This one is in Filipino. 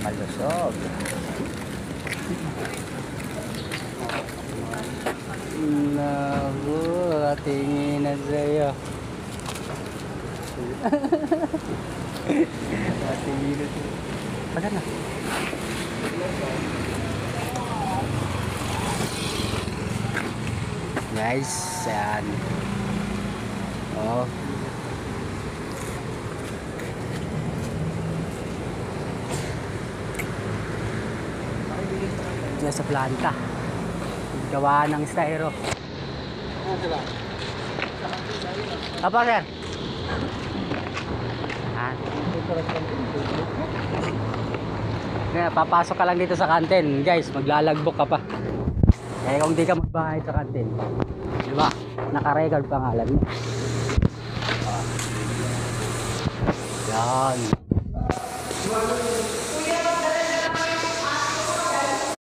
Kalusog. Naku, tingin na sa'yo. Tingin na sa'yo. Pagan na. Guys, yan. Oh. Diyan sa planta. Gawa ng styro. Apa, sir? Kaya papasok ka lang dito sa kantin, guys. Maglalagbok ka pa. Kaya kung di ka magbahay sa kantin, di ba? Naka-record pangalan mo. Yan.